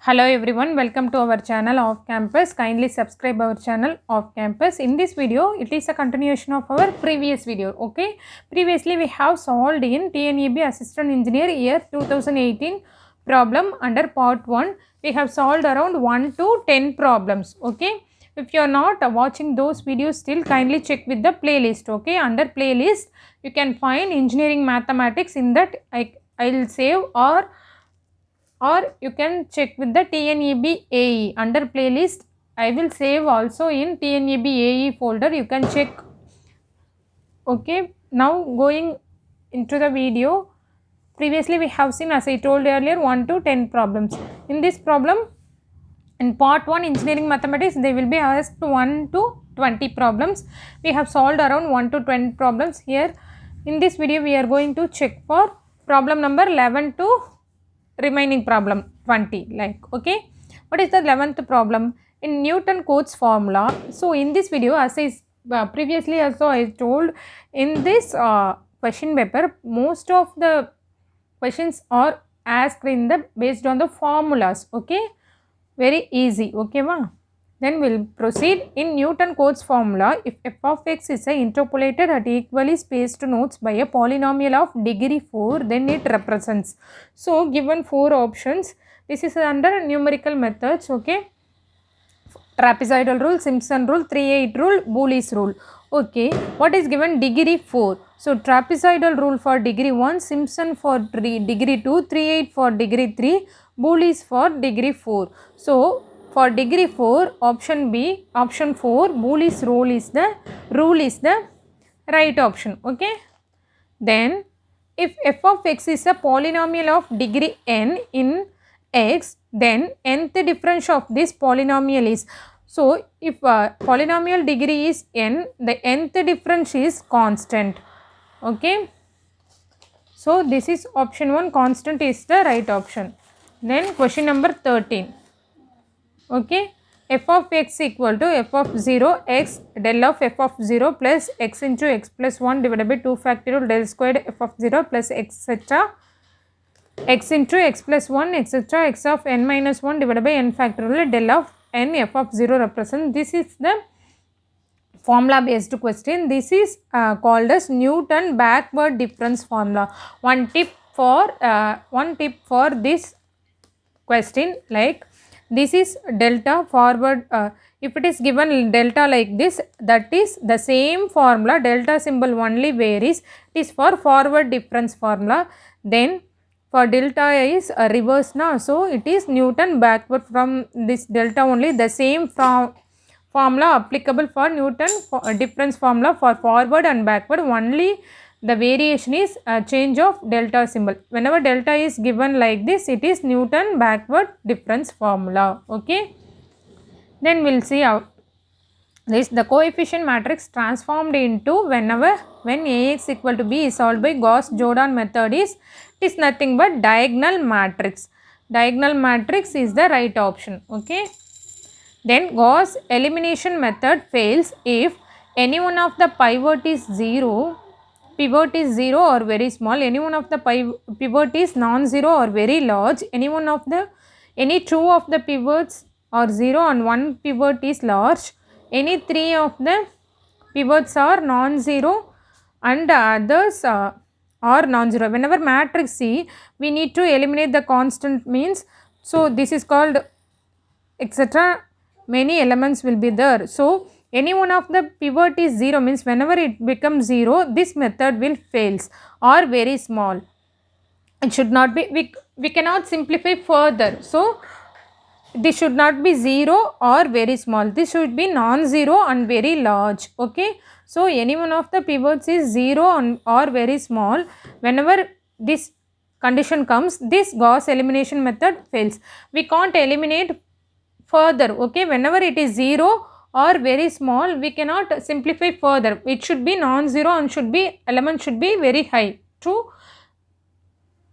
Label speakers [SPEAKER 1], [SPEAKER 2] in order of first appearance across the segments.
[SPEAKER 1] Hello everyone, welcome to our channel Off Campus. Kindly subscribe our channel Off Campus. In this video, it is a continuation of our previous video. Okay, previously we have solved in TNEB Assistant Engineer year 2018 problem under part 1. We have solved around 1 to 10 problems. Okay, if you are not watching those videos still, kindly check with the playlist. Okay, under playlist you can find engineering mathematics. In that I will save, or you can check with the TNEB AE under playlist. I will save also in TNEB AE folder, you can check. Okay, now going into the video, previously we have seen, as I told earlier, 1 to 10 problems. In this problem, in part 1 engineering mathematics, they will be asked 1 to 20 problems. We have solved around 1 to 20 problems. Here in this video we are going to check for problem number 11 to remaining problem 20. Okay, what is the 11th problem? In Newton-Cotes formula. So in this video, as I previously also I told, in this question paper, most of the questions are asked in the based on the formulas. Okay, very easy. Okay ma. Then we'll proceed. In Newton-Cotes formula, if f of x is interpolated at equally spaced nodes by a polynomial of degree 4, then it represents. So given 4 options. This is under numerical methods. Okay, trapezoidal rule, Simpson rule, 3-8 rule, Boole's rule. Okay, what is given? Degree 4. So trapezoidal rule for degree 1, Simpson for degree 2, 3-8 for degree 3, Boole's for degree 4. So for degree 4, option B, option 4, Boole's rule is the right option. Okay, then if f of x is a polynomial of degree n in x, then nth difference of this polynomial is, so if polynomial degree is n, the nth difference is constant. Okay, so this is option 1, constant is the right option. Then question number 13. Okay, f of x equal to f of 0 x del of f of 0 plus x into x plus 1 divided by 2 factorial del squared f of 0 plus etc. x into x plus 1 etc. x of n minus 1 divided by n factorial del of n f of 0 represent. This is the formula based question. This is called as Newton backward difference formula. One tip for this question, like this is delta forward. If it is given delta like this, that is the same formula, delta symbol only varies. It is for forward difference formula. Then for delta is a reverse now, so it is Newton backward. From this delta only, the same formula applicable for Newton difference formula for forward and backward. Only the variation is a change of delta symbol. Whenever delta is given like this, it is Newton backward difference formula. Okay, then we'll see how this the coefficient matrix transformed into when Ax equal to b is solved by Gauss-Jordan method is, it is nothing but diagonal matrix. Diagonal matrix is the right option. Okay, then Gauss elimination method fails if any one of the pivot is 0 or very small, any one of the pivot is non-zero or very large, any two of the pivots are 0 and one pivot is large, any three of the pivots are non-zero and others are non-zero. Whenever matrix C, we need to eliminate the constant means, so this is called etc. Many elements will be there. So any one of the pivot is 0 means whenever it becomes 0, this method will fails, or very small. It should not be, we cannot simplify further. So this should not be 0 or very small. This should be non-zero and very large. Okay, so any one of the pivots is 0 or very small. Whenever this condition comes, this Gauss elimination method fails. We can't eliminate further. Okay, whenever it is 0 or very small, we cannot simplify further. It should be non-zero and element should be very high to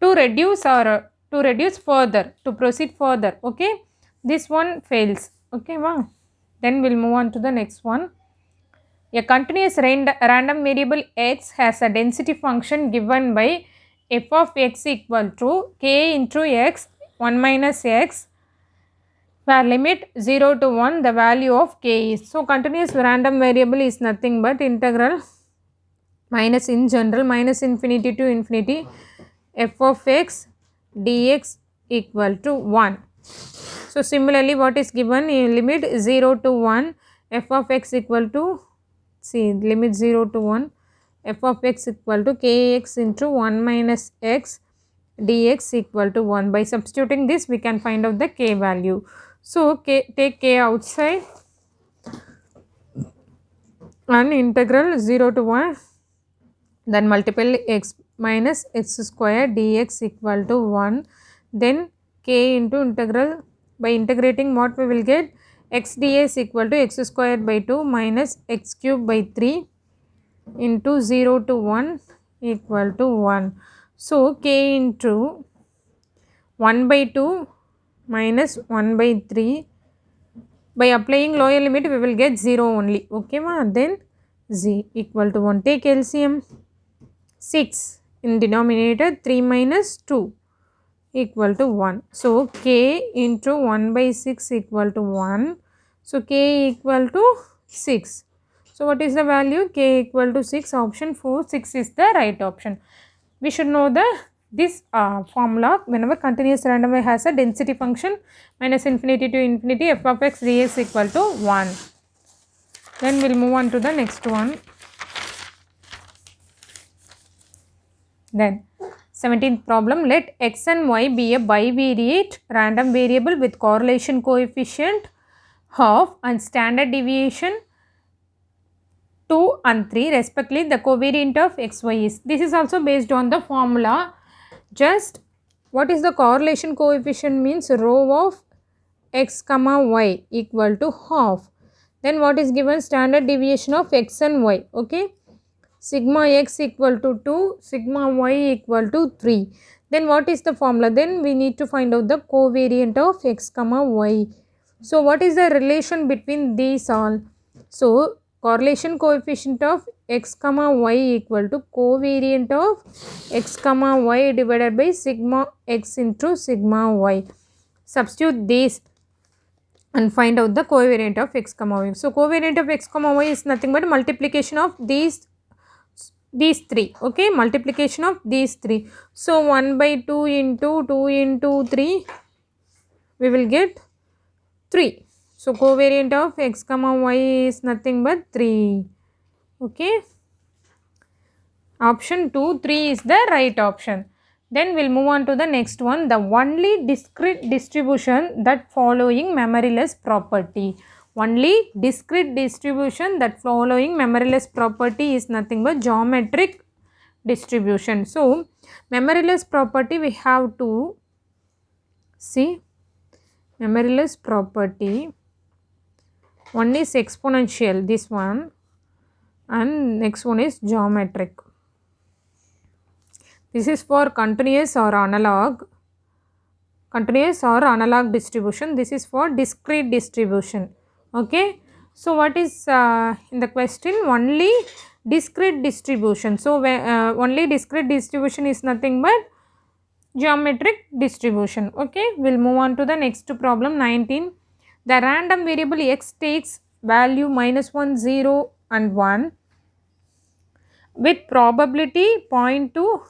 [SPEAKER 1] reduce further, to proceed further. Okay, this one fails. Okay, wow. Then we'll move on to the next one. A continuous random variable x has a density function given by f of x equal to k into x 1 minus x where limit 0 to 1 the value of k is. So, continuous random variable is nothing but integral minus in general minus infinity to infinity f of x dx equal to 1. So, similarly what is given in limit 0 to 1 f of x equal to, see limit 0 to 1 f of x equal to kx into 1 minus x dx equal to 1. By substituting this we can find out the k value. So, take k outside and integral 0 to 1, then multiply x minus x square dx equal to 1, then k into integral, by integrating what we will get, x dx equal to x squared by 2 minus x cube by 3 into 0 to 1 equal to 1. So, k into 1 by 2 minus 1 by 3, by applying lower limit we will get 0 only, okay ma, then z equal to 1. Take LCM, 6 in denominator, 3 minus 2 equal to 1. So, k into 1 by 6 equal to 1. So, k equal to 6. So, what is the value? K equal to 6, option 4, 6 is the right option. We should know this formula whenever continuous random variable has a density function minus infinity to infinity f of x dx equal to 1. Then we will move on to the next one. Then 17th problem, let x and y be a bivariate random variable with correlation coefficient half and standard deviation 2 and 3 respectively. The covariant of xy is. This is also based on the formula. Just what is the correlation coefficient means rho of x comma y equal to half. Then what is given, standard deviation of x and y, okay, sigma x equal to 2, sigma y equal to 3. Then what is the formula? Then we need to find out the covariant of x comma y. So, what is the relation between these all? So, correlation coefficient of x comma y equal to covariant of x comma y divided by sigma x into sigma y. Substitute these and find out the covariant of x comma y. So, covariant of x comma y is nothing but multiplication of these 3, okay, multiplication of these 3. So, 1 by 2 into 3 we will get 3. So, covariant of x comma y is nothing but 3, okay. Option 2, 3 is the right option. Then we will move on to the next one, the only discrete distribution that following memoryless property. Only discrete distribution that following memoryless property is nothing but geometric distribution. So, memoryless property we have to see, memoryless property, one is exponential, this one, and next one is geometric. This is for continuous or analog distribution. This is for discrete distribution, okay. So, what is in the question? Only discrete distribution. So, only discrete distribution is nothing but geometric distribution, okay. We will move on to the next problem, 19. The random variable x takes value minus 1, 0 and 1 with probability 0.2,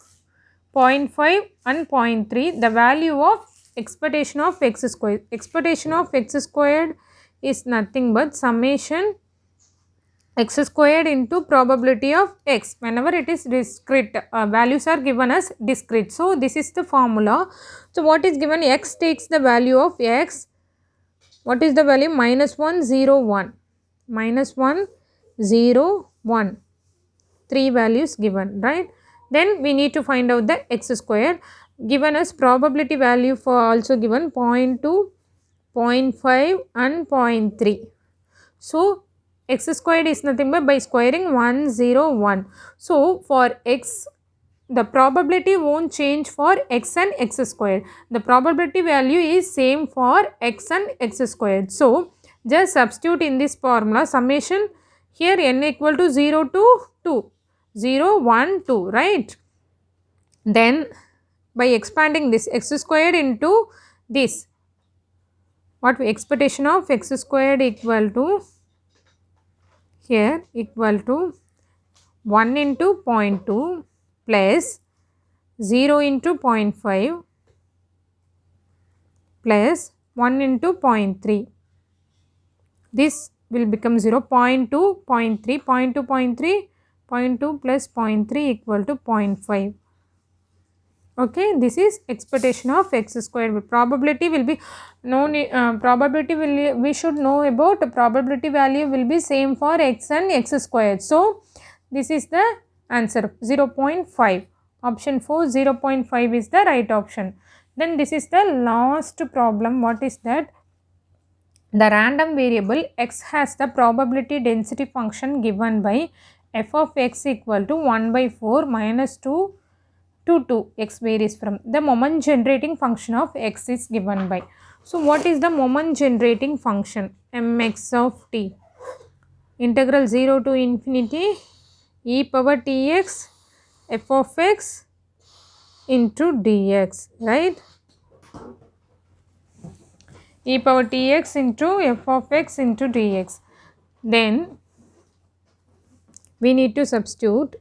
[SPEAKER 1] 0.5 and 0.3. The value of expectation of x squared. Expectation of x squared is nothing but summation x squared into probability of x whenever it is discrete. Values are given as discrete. So, this is the formula. So, what is given? X takes the value of x. What is the value? Minus 1, 0, 1. Minus 1, 0, 1. 3 values given, right? Then we need to find out the x square. Given as probability value for also given 0.2, 0.5 and 0.3. So, x squared is nothing but by squaring 1, 0, 1. So, for x, the probability won't change for x and x squared. The probability value is same for x and x squared. So, just substitute in this formula summation here n equal to 0 to 2. 0, 1, 2, right? Then by expanding this x squared into this what expectation of x squared equal to here equal to 1 into 0.2 plus 0 into 0.5 plus 1 into 0.3. This will become 0, 0.2, 0.3, 0.2, 0.3, 0.2 plus 0.3 equal to 0.5. Okay, this is expectation of x squared. Probability will be probability will we should know about probability value will be same for x and x squared. So this is the answer 0.5. Option 4 0.5 is the right option. Then this is the last problem. What is that? The random variable x has the probability density function given by f of x equal to 1 by 4 minus 2 to 2, x varies from. The moment generating function of x is given by. So what is the moment generating function? Mx of t. Integral 0 to infinity e power tx f of x into dx, right? E power tx into f of x into dx. Then we need to substitute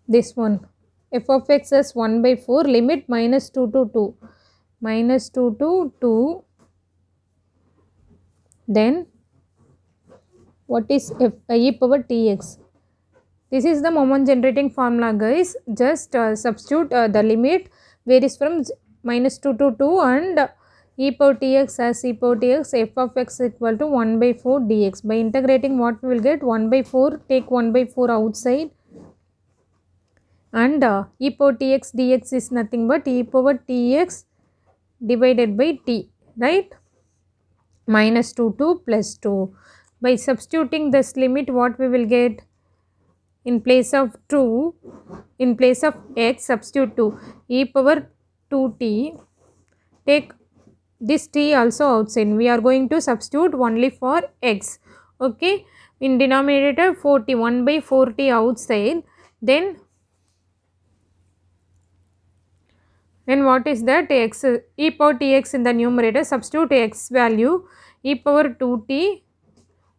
[SPEAKER 1] this one, f of x as 1 by 4, limit minus 2 to 2, minus 2 to 2. Then what is e power tx? This is the moment generating formula, guys. Just substitute the limit varies from minus 2 to 2 and e power tx as e power tx f of x equal to 1 by 4 dx. By integrating, what we will get? 1 by 4, take 1 by 4 outside, and e power tx dx is nothing but e power tx divided by t, right? Minus 2 to plus 2. By substituting this limit, what we will get? In place of 2, in place of x, substitute 2, e power 2t, take this t also outside. We are going to substitute only for x. Okay, in denominator 40, 1 by 4t outside. Then what is that? X, e power tx in the numerator, substitute x value e power 2t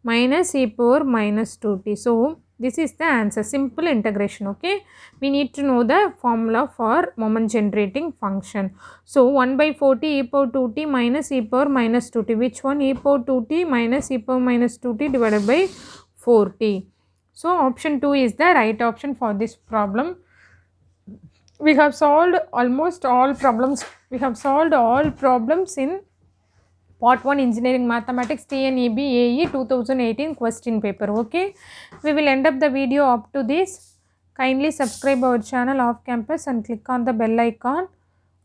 [SPEAKER 1] minus e power minus 2t. So this is the answer, simple integration. Okay, we need to know the formula for moment generating function. So 1 by 4t e power 2t minus e power minus 2t. Which one? E power 2t minus e power minus 2t divided by 4t. So option 2 is the right option for this problem. We have solved almost all problems. We have solved all problems in Part 1 Engineering Mathematics TNEB AE 2018 question paper. Okay, we will end up the video up to this. Kindly subscribe our channel Off Campus and click on the bell icon.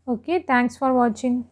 [SPEAKER 1] Okay, thanks for watching.